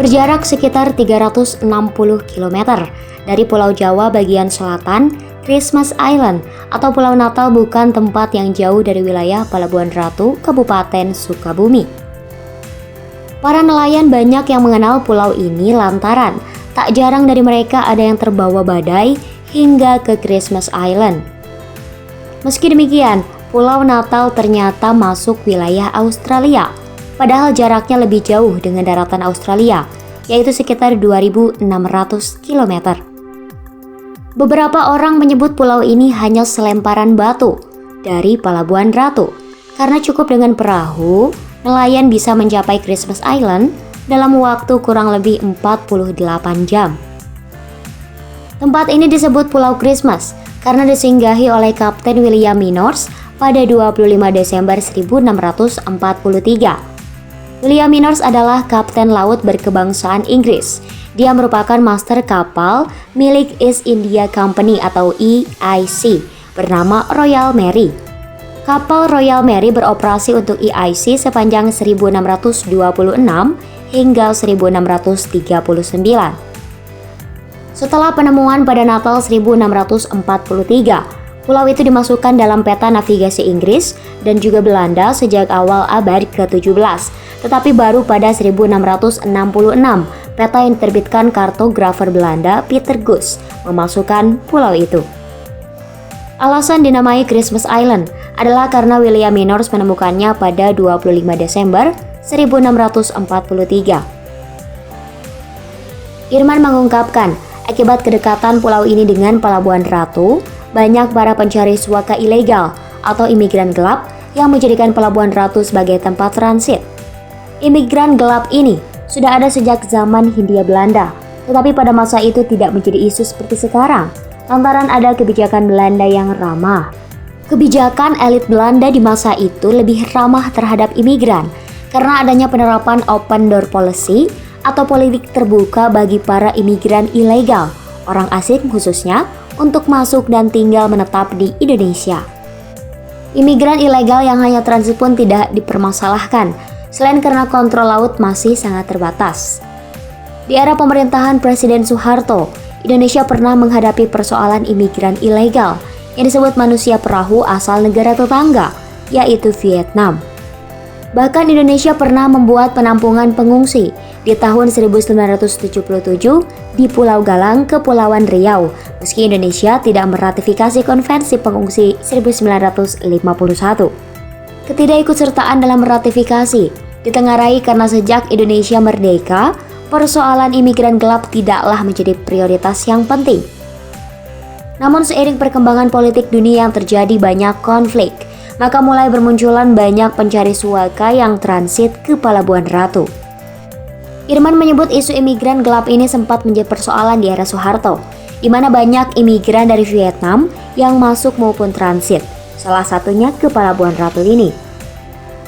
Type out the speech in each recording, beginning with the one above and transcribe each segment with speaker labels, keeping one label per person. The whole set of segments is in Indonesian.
Speaker 1: berjarak sekitar 360 km dari Pulau Jawa bagian selatan. Christmas Island atau Pulau Natal bukan tempat yang jauh dari wilayah Pelabuhan Ratu, Kabupaten Sukabumi. Para nelayan banyak yang mengenal pulau ini lantaran tak jarang dari mereka ada yang terbawa badai hingga ke Christmas Island. Meski demikian, Pulau Natal ternyata masuk wilayah Australia, padahal jaraknya lebih jauh dengan daratan Australia, yaitu sekitar 2.600 km. Beberapa orang menyebut pulau ini hanya selemparan batu dari Pelabuhan Ratu. Karena cukup dengan perahu, nelayan bisa mencapai Christmas Island dalam waktu kurang lebih 48 jam. Tempat ini disebut Pulau Christmas karena disinggahi oleh Kapten William Minors pada 25 Desember 1643. William Minors adalah kapten laut berkebangsaan Inggris. Dia merupakan master kapal milik East India Company atau EIC bernama Royal Mary. Kapal Royal Mary beroperasi untuk EIC sepanjang 1626 hingga 1639. Setelah penemuan pada Natal 1643, pulau itu dimasukkan dalam peta navigasi Inggris dan juga Belanda sejak awal abad ke-17. Tetapi baru pada 1666, peta yang diterbitkan kartografer Belanda Peter Goos memasukkan pulau itu. Alasan dinamai Christmas Island adalah karena William Minors menemukannya pada 25 Desember 1643. Irman mengungkapkan, akibat kedekatan pulau ini dengan Pelabuhan Ratu, banyak para pencari suaka ilegal atau imigran gelap yang menjadikan Pelabuhan Ratu sebagai tempat transit. Imigran gelap ini sudah ada sejak zaman Hindia Belanda, tetapi pada masa itu tidak menjadi isu seperti sekarang, lantaran ada kebijakan Belanda yang ramah. Kebijakan elit Belanda di masa itu lebih ramah terhadap imigran, karena adanya penerapan open door policy atau politik terbuka bagi para imigran ilegal, orang asing khususnya, untuk masuk dan tinggal menetap di Indonesia. Imigran ilegal yang hanya transit pun tidak dipermasalahkan, selain karena kontrol laut masih sangat terbatas. Di era pemerintahan Presiden Soeharto, Indonesia pernah menghadapi persoalan imigran ilegal yang disebut manusia perahu asal negara tetangga, yaitu Vietnam. Bahkan Indonesia pernah membuat penampungan pengungsi di tahun 1977 di Pulau Galang, Kepulauan Riau, meski Indonesia tidak meratifikasi Konvensi Pengungsi 1951. Ketidakikutsertaan dalam ratifikasi ditengarai karena sejak Indonesia merdeka, persoalan imigran gelap tidaklah menjadi prioritas yang penting. Namun seiring perkembangan politik dunia yang terjadi banyak konflik, maka mulai bermunculan banyak pencari suaka yang transit ke Pelabuhan Ratu. Irman menyebut isu imigran gelap ini sempat menjadi persoalan di era Soeharto, di mana banyak imigran dari Vietnam yang masuk maupun transit, salah satunya ke Pelabuhan Ratu ini.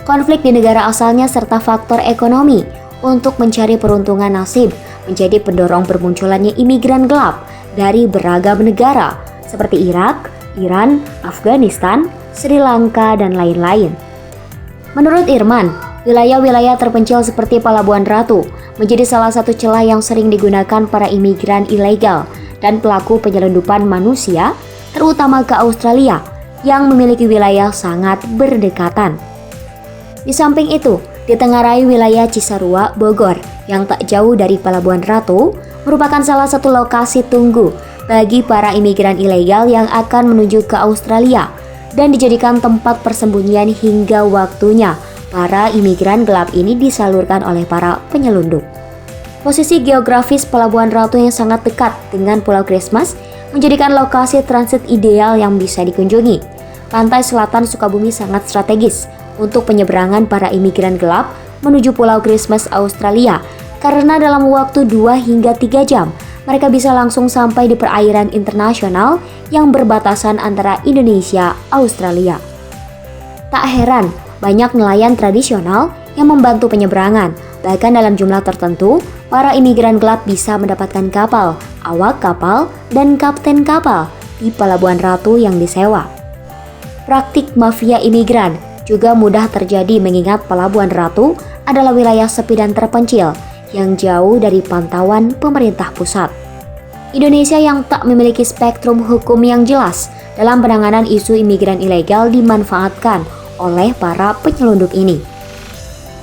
Speaker 1: Konflik di negara asalnya serta faktor ekonomi untuk mencari peruntungan nasib menjadi pendorong bermunculannya imigran gelap dari beragam negara seperti Irak, Iran, Afghanistan, Sri Lanka, dan lain-lain. Menurut Irman, wilayah-wilayah terpencil seperti Pelabuhan Ratu menjadi salah satu celah yang sering digunakan para imigran ilegal dan pelaku penyelundupan manusia, terutama ke Australia yang memiliki wilayah sangat berdekatan. Di samping itu, ditengarai wilayah Cisarua, Bogor yang tak jauh dari Pelabuhan Ratu merupakan salah satu lokasi tunggu bagi para imigran ilegal yang akan menuju ke Australia dan dijadikan tempat persembunyian hingga waktunya para imigran gelap ini disalurkan oleh para penyelundup. Posisi geografis Pelabuhan Ratu yang sangat dekat dengan Pulau Christmas menjadikan lokasi transit ideal yang bisa dikunjungi. Pantai selatan Sukabumi sangat strategis untuk penyeberangan para imigran gelap menuju Pulau Christmas Australia karena dalam waktu 2 hingga 3 jam mereka bisa langsung sampai di perairan internasional yang berbatasan antara Indonesia Australia. Tak heran, banyak nelayan tradisional yang membantu penyeberangan. Bahkan dalam jumlah tertentu, para imigran gelap bisa mendapatkan kapal, awak kapal, dan kapten kapal di Pelabuhan Ratu yang disewa. Praktik mafia imigran juga mudah terjadi mengingat Pelabuhan Ratu adalah wilayah sepi dan terpencil yang jauh dari pantauan pemerintah pusat. Indonesia yang tak memiliki spektrum hukum yang jelas dalam penanganan isu imigran ilegal dimanfaatkan oleh para penyelundup ini.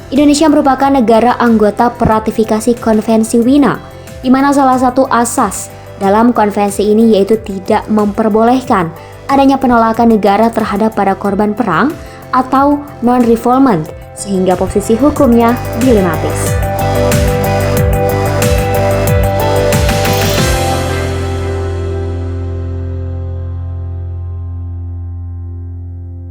Speaker 1: Indonesia merupakan negara anggota peratifikasi Konvensi Wina, di mana salah satu asas dalam konvensi ini yaitu tidak memperbolehkan adanya penolakan negara terhadap para korban perang atau non-refoulement, sehingga posisi hukumnya dilematis.